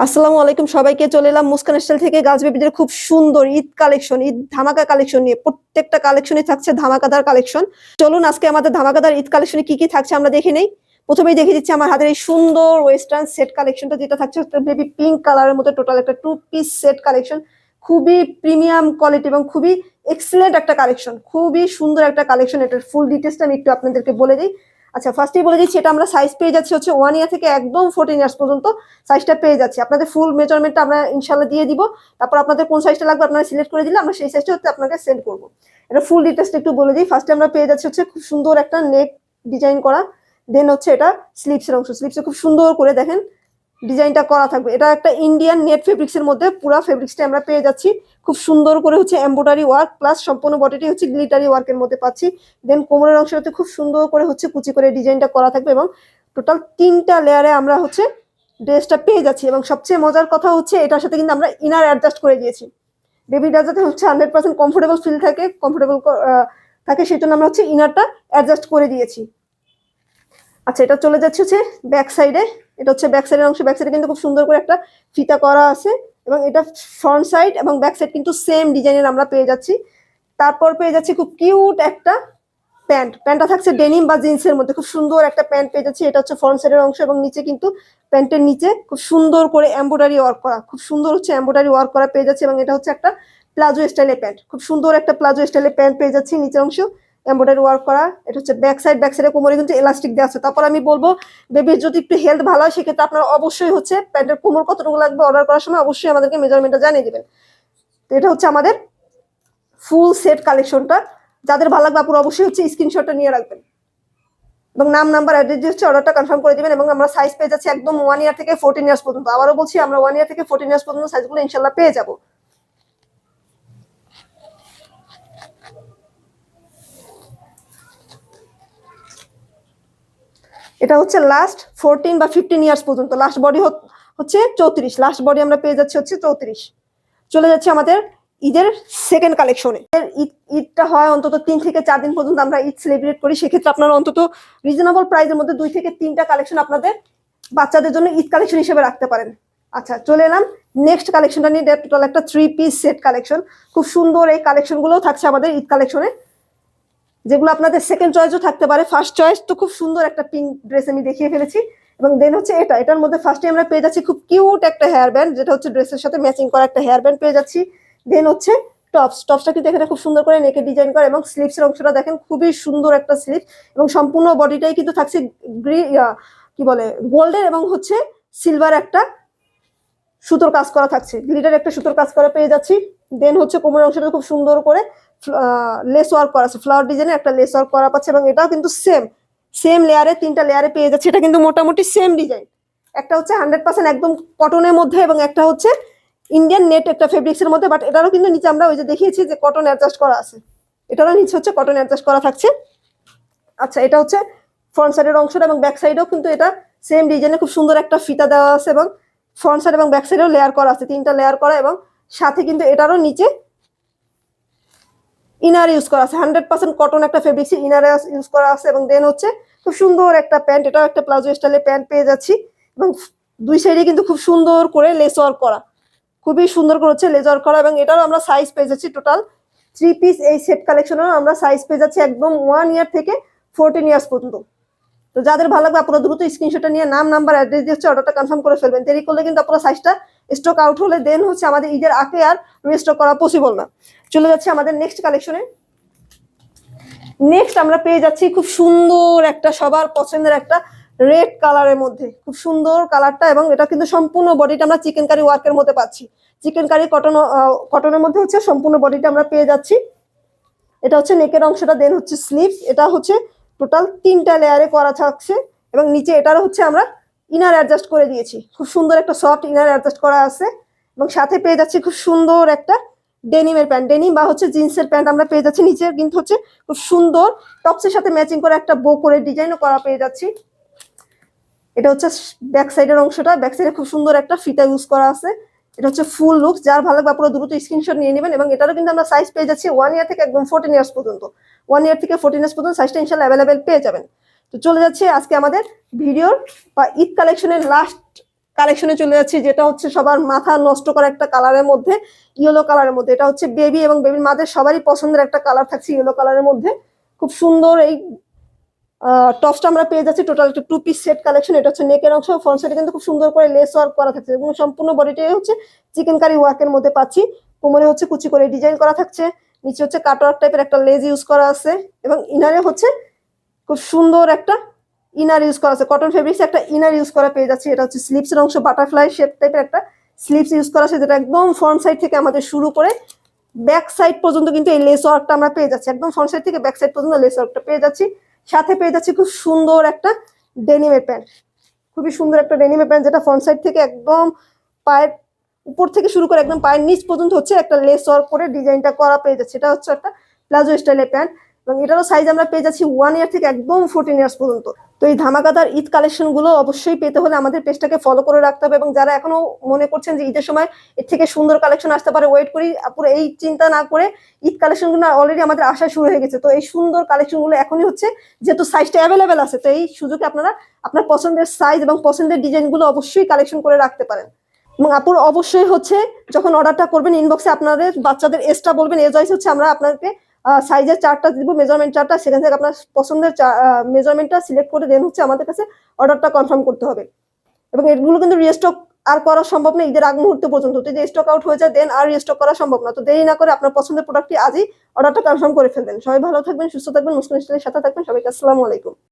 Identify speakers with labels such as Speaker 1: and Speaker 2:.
Speaker 1: আসসালামু আলাইকুম সবাইকে। চলে এলাম মুস্কান স্টাইল থেকে গার্লস বেবিদের খুব সুন্দর ঈদ কালেকশন, ঈদ ধামাকা কালেকশন নিয়ে। প্রত্যেকটা কালেকশনে থাকছে ধামাকাদার কালেকশন। চলুন আজকে আমাদের ধামাকাদার ঈদ কালেকশনে কি কি থাকছে আমরা দেখে নেই। প্রথমেই দেখিয়ে দিচ্ছি আমার হাতের এই সুন্দর ওয়েস্টার্ন সেট কালেকশনটা, যেটা থাকছে বেবি পিঙ্ক কালারের মধ্যে টোটাল একটা 2 পিস সেট কালেকশন। খুবই প্রিমিয়াম কোয়ালিটি এবং খুবই এক্সেলেন্ট একটা কালেকশন, খুবই সুন্দর একটা কালেকশন। এটার ফুল ডিটেলসটা আমি একটু আপনাদেরকে বলে দিই। আচ্ছা, ফার্স্টেই বলে দিচ্ছি, এটা আমরা সাইজ পেয়ে যাচ্ছি হচ্ছে 1 ইয়ার থেকে একদম 14 ইয়ার্স পর্যন্ত সাইজটা পেয়ে যাচ্ছি। আপনাদের ফুল মেজারমেন্টটা আমরা ইনশাল্লাহ দিয়ে দিব। তারপর আপনাদের কোন সাইজটা লাগবে আপনারা সিলেক্ট করে দিলে আমরা সেই সাইজটা হচ্ছে আপনাকে সেন্ড করবো। এটা ফুল ডিটেলসটা একটু বলে দিই। ফার্স্টে আমরা পেয়ে যাচ্ছি হচ্ছে খুব সুন্দর একটা নেক ডিজাইন করা, দেন হচ্ছে এটা স্লিপসের অংশ। স্লিপসে খুব সুন্দর করে দেখেন ডিজাইনটা করা থাকবে। এটা একটা ইন্ডিয়ান নেট ফেব্রিক্সের মধ্যে পুরো ফেব্রিক্সটা আমরা পেয়ে যাচ্ছি। খুব সুন্দর করে হচ্ছে এমব্রয়ডারি ওয়ার্ক প্লাস সম্পূর্ণ বডিটি হচ্ছে গ্লিটারি ওয়ার্কের মধ্যে পাচ্ছি। দেন কোমরের অংশটাতে খুব সুন্দর করে হচ্ছে কুচি করে ডিজাইনটা করা থাকবে এবং টোটাল 3টা লেয়ারে আমরা হচ্ছে ড্রেসটা পেয়ে যাচ্ছি। এবং সবচেয়ে মজার কথা হচ্ছে এটার সাথে কিন্তু আমরা ইনার অ্যাডজাস্ট করে দিয়েছি। বেবিটা যাতে হচ্ছে 100% কমফোর্টেবল ফিল থাকে, কমফোর্টেবল থাকে, সেই জন্য আমরা হচ্ছে ইনারটা অ্যাডজাস্ট করে দিয়েছি। আচ্ছা, এটা চলে যাচ্ছে হচ্ছে ব্যাক সাইডে। এটা হচ্ছে ব্যাক সাইডের অংশ। ব্যাক সাইডে কিন্তু খুব সুন্দর করে একটা ফিতা করা আছে এবং এটা ফ্রন্ট সাইড এবং ব্যাক সাইড কিন্তু সেম ডিজাইনের আমরা পেয়ে যাচ্ছি। তারপর পেয়ে যাচ্ছি খুব কিউট একটা প্যান্টটা থাকছে ডেনিম বা জিন্সের মধ্যে। খুব সুন্দর একটা প্যান্ট পেয়ে যাচ্ছি। এটা হচ্ছে ফ্রন্ট সাইডের অংশ এবং নিচে কিন্তু প্যান্টের নিচে খুব সুন্দর করে এমব্রয়ডারি ওয়ার্ক করা, খুব সুন্দর হচ্ছে এমব্রয়ডারি ওয়ার্ক করা পেয়ে যাচ্ছে। এবং এটা হচ্ছে একটা প্লাজো স্টাইলের প্যান্ট, খুব সুন্দর একটা প্লাজো স্টাইলের প্যান্ট পেয়ে যাচ্ছি। নিচের অংশ এমব্রয়ডারি ওয়ার্ক করা। এটা হচ্ছে ব্যাক সাইডে কোমরে কিন্তু এলাস্টিক দেওয়া আছে। তারপর আমি বলবো বেবির যদি একটু হেলথ ভালো হয় সেক্ষেত্রে আপনারা অবশ্যই হচ্ছে প্যান্টের কোমর কতটুকু লাগবে অর্ডার করার সময় অবশ্যই আমাদেরকে মেজারমেন্টটা জানিয়ে দেবেন। তো এটা হচ্ছে আমাদের ফুল সেট কালেকশনটা। যাদের ভালো লাগবে আপনারা অবশ্যই হচ্ছে স্ক্রিনশটটা নিয়ে রাখবেন এবং নাম নাম্বার অ্যাড্রেস দিয়ে হচ্ছে অর্ডারটা কনফার্ম করে দিবেন। এবং আমরা সাইজ পেয়ে যাচ্ছি একদম 1 ইয়ার থেকে 14 ইয়ার্স পর্যন্ত। আবারও বলছি, আমরা 1 ইয়ার থেকে 14 ইয়ার্স পর্যন্ত সাইজগুলো ইনশাল্লাহ পেয়ে যাবো। এটা হচ্ছে লাস্ট 14 বা 15 ইয়ার্স পর্যন্ত। লাস্ট বডি হচ্ছে 34, লাস্ট বডি আমরা পেয়ে যাচ্ছি হচ্ছে 34। চলে যাচ্ছে আমাদের ঈদের সেকেন্ড কালেকশনে। ঈদটা হয় অন্তত 3 থেকে 4 দিন পর্যন্ত আমরা ঈদ সেলিব্রেট করি। সেক্ষেত্রে আপনারা অন্তত রিজনেবল প্রাইসের মধ্যে 2 থেকে 3টা কালেকশন আপনাদের বাচ্চাদের জন্য ঈদ কালেকশন হিসেবে রাখতে পারেন। আচ্ছা, চলে এলাম নেক্সট কালেকশনটা নিয়ে। টোটাল একটা 3 পিস সেট কালেকশন। খুব সুন্দর এই কালেকশনগুলো থাকছে আমাদের ঈদ কালেকশনে, যেগুলো আপনাদের সেকেন্ড চয়েসও থাকতে পারে। ফার্স্ট চয়েস তো খুব সুন্দর একটা পিঙ্ক ড্রেস আমি দেখিয়ে ফেলেছি। এবং দেন হচ্ছে এটার মধ্যে ফার্স্টে আমরা পেয়ে যাচ্ছি খুব কিউট একটা হেয়ার ব্যান্ড, যেটা হচ্ছে ড্রেসের সাথে ম্যাচিং করা একটা হেয়ার ব্যান্ড পেয়ে যাচ্ছি। দেন হচ্ছে টপসটা কিন্তু এখানে খুব সুন্দর করে নেকে ডিজাইন করা এবং স্লিভসের অংশটা দেখেন খুবই সুন্দর একটা স্লিভ। এবং সম্পূর্ণ বডিটাই কিন্তু থাকছে কি বলে গোল্ডের এবং হচ্ছে সিলভার একটা সুতোর কাজ করা থাকছে, গ্লিটার একটা সুতোর কাজ করা পেয়ে যাচ্ছি। দেন হচ্ছে কোমরের অংশটা খুব সুন্দর করে লেস ওয়ার্ক করা আছে, ফ্লাওয়ার ডিজাইনের একটা লেস ওয়ার্ক করা পাচ্ছে। এবং এটাও কিন্তু সেম লেয়ারে 3টা লেয়ারে পেয়ে যাচ্ছে। এটা কিন্তু মোটামুটি সেম ডিজাইন। একটা হচ্ছে 100% একদম কটনের মধ্যে এবং একটা হচ্ছে ইন্ডিয়ান নেট একটা ফেব্রিক্সের মধ্যে। বাট এটারও কিন্তু নিচে আমরা ওই যে দেখিয়েছি যে কটন অ্যাডজাস্ট করা আছে, এটারও নিচে হচ্ছে কটন অ্যাডজাস্ট করা থাকছে। আচ্ছা, এটা হচ্ছে ফ্রন্ট সাইডের অংশটা এবং ব্যাক সাইডেও কিন্তু এটা সেম ডিজাইনে খুব সুন্দর একটা ফিতা দেওয়া আছে এবং ফ্রন্ট সাইড এবং ব্যাক সাইডেও লেয়ার করা আছে, 3টা লেয়ার করা। এবং সাথে কিন্তু এটারও নিচে ইনার ইউজ করা আছে, 100% কটন একটা ফেব্রিক্স ইনার ইউজ করা আছে। এবং দেন হচ্ছে খুব সুন্দর একটা প্যান্ট, এটাও একটা প্লাজো স্টাইলের প্যান্ট পেয়ে যাচ্ছি। এবং 2 সাইডে কিন্তু খুব সুন্দর করে লেস ওয়ার্ক করা, খুবই সুন্দর করে হচ্ছে লেস ওয়ার্ক করা। এবং এটারও আমরা সাইজ পেয়ে যাচ্ছি টোটাল 3 পিস এই সেট কালেকশনেরও আমরা সাইজ পেয়ে যাচ্ছি একদম 1 ইয়ার থেকে 14 ইয়ার্স পর্যন্ত। তো যাদের ভালো লাগবে আপনারা দ্রুত স্ক্রিনশটটা নিয়ে নাম নাম্বার অ্যাড্রেস দিয়ে হচ্ছে অর্ডারটা কনফার্ম করে ফেলবেন। দেরি করলে কিন্তু আপনারা সাইজটা স্টক আউট হলে দেন হচ্ছে আমাদের ঈদের আগে আর রিস্টক করা পসিবল না। চলে যাচ্ছে আমাদের নেক্সট কালেকশনে। নেক্সট আমরা পেয়ে যাচ্ছি খুব সুন্দর একটা সবার পছন্দের একটা রেড কালারের মধ্যে, খুব সুন্দর কালারটা। এবং এটা কিন্তু সম্পূর্ণ বডিটা আমরা চিকেন কারি ওয়ার্কের মধ্যে পাচ্ছি। চিকেন কারি কটনের মধ্যে হচ্ছে সম্পূর্ণ বডিটা আমরা পেয়ে যাচ্ছি। এটা হচ্ছে নেকের অংশটা, দেন হচ্ছে স্লিভস। এটা হচ্ছে টোটাল 3টা লেয়ারে করা থাকছে এবং নিচে এটারও হচ্ছে আমরা ইনার অ্যাডজাস্ট করে দিয়েছি। খুব সুন্দর একটা সফট ইনার অ্যাডজাস্ট করা আছে এবং সাথে পেয়ে যাচ্ছি খুব সুন্দর একটা ডেনিমের প্যান্ট, ডেনিম বা হচ্ছে জিন্সের প্যান্ট আমরা পেয়ে যাচ্ছি। নিচে কিন্তু হচ্ছে খুব সুন্দর টপসের সাথে ম্যাচিং করে একটা বো করে ডিজাইনও করা পেয়ে যাচ্ছি। এটা হচ্ছে ব্যাক সাইডের অংশটা, ব্যাক সাইডে খুব সুন্দর একটা ফিতা ইউজ করা আছে। এটা হচ্ছে ফুল লুক। যার ভালো লাগবে আপনারা দ্রুত স্ক্রিনশট নিয়ে নেবেন। এবং এটারও কিন্তু আমরা সাইজ পেয়ে যাচ্ছি 1 ইয়ার থেকে একদম 14 ইয়ার্স পর্যন্ত। 1 ইয়ার থেকে 14 ইয়ার্স পর্যন্ত সাইজটা ইনশাল্লাহ অ্যাভেলেবেল পেয়ে যাবেন। তো চলে যাচ্ছে আজকে আমাদের ভিডিওর বা ঈদ কালেকশনের লাস্ট কালেকশনে চলে যাচ্ছি, যেটা হচ্ছে সবার মাথা নষ্ট করা একটা কালারের মধ্যে, ইয়েলো কালারের মধ্যে। এটা হচ্ছে বেবি এবং বেবির মাদের সবারই পছন্দের একটা কালার থাকছে ইয়েলো কালারের মধ্যে। খুব সুন্দর এই টপসটা আমরা পেয়ে যাচ্ছি টোটাল একটা 2 পিস সেট কালেকশন। এটা হচ্ছে নেকের অংশ, ফ্রন্ট সাইডে কিন্তু খুব সুন্দর করে লেস ওয়ার্ক করা থাকছে এবং সম্পূর্ণ বডিটাই হচ্ছে চিকেন কারি ওয়ার্কের মধ্যে পাচ্ছি। কোমরে হচ্ছে কুচি করে ডিজাইন করা থাকছে, নিচে হচ্ছে কাটওয়ার্ক টাইপের একটা লেজ ইউজ করা আছে এবং ইনারে হচ্ছে খুব সুন্দর একটা ইনার ইউজ করা আছে, কটন ফেব্রিক্স একটা ইনার ইউজ করা পেয়ে যাচ্ছি। এটা হচ্ছে স্লিপসের অংশ, বাটারফ্লাই শেপ টাইপের একটা স্লিপস ইউজ করা আছে, যেটা একদম ফ্রন্ট সাইড থেকে আমাদের শুরু করে ব্যাক সাইড পর্যন্ত কিন্তু এই লেস ওয়ার্কটা আমরা পেয়ে যাচ্ছি। একদম ফ্রন্ট সাইড থেকে ব্যাক সাইড পর্যন্ত লেস ওয়ার্কটা পেয়ে যাচ্ছি। সাথে পেয়ে যাচ্ছি খুব সুন্দর একটা ডেনিমের প্যান্ট, খুবই সুন্দর একটা ডেনিমের প্যান্ট, যেটা ফ্রন্ট সাইড থেকে একদম পায়ের উপর থেকে শুরু করে একদম পায়ের নিচ পর্যন্ত হচ্ছে একটা লেস ওয়ার্ক করে ডিজাইনটা করা পেয়ে যাচ্ছে। এটা হচ্ছে একটা প্লাজো স্টাইলের প্যান্ট এবং এটারও সাইজ আমরা পেয়ে যাচ্ছি 1 ইয়ার থেকে একদম 14 ইয়ার্স পর্যন্ত। তো এই ধামাকাদার ঈদ কালেকশন গুলো অবশ্যই পেতে হলে আমাদের পেজটাকে ফলো করে রাখতে হবে, এবং যারা এখনো মনে করছেন যে ঈদের সময় এর থেকে সুন্দর কালেকশন আসতে পারে, ওয়েট করি, পুরো এই চিন্তা না করে ঈদ কালেকশন গুলো অলরেডি আমাদের আসা শুরু হয়ে গেছে। তো এই সুন্দর কালেকশন গুলো এখনই হচ্ছে, যেহেতু সাইজটা অ্যাভেলেবেল আছে, তো এই সুযোগে আপনারা আপনার পছন্দের সাইজ এবং পছন্দের ডিজাইন গুলো অবশ্যই কালেকশন করে রাখতে পারেন। এবং আপুর অবশ্যই হচ্ছে যখন অর্ডারটা করবেন ইনবক্সে আপনাদের বাচ্চাদের এজটা বলবেন, এজ ওয়াইজ হচ্ছে আমরা আপনাকে সাইজের চার্টটা দিব, মেজারমেন্ট চার্টটা, সেখান থেকে আপনার পছন্দের মেজারমেন্টটা সিলেক্ট করে দেন হচ্ছে আমাদের কাছে অর্ডারটা কনফার্ম করতে হবে। এবং এগুলো কিন্তু রিস্টক আর করা সম্ভব না ঈদের আগ মুহূর্ত পর্যন্ত, যদি স্টক আউট হয়ে যায় দেন আর রিস্টক করা সম্ভব না। তো দেরি না করে আপনার পছন্দের প্রোডাক্টটি আজই অর্ডারটা কনফার্ম করে ফেলবেন। সবাই ভালো থাকবেন, সুস্থ থাকবেন, মুসলিম স্টাইলের সাথে থাকবেন। সবাইকে আসসালামু আলাইকুম।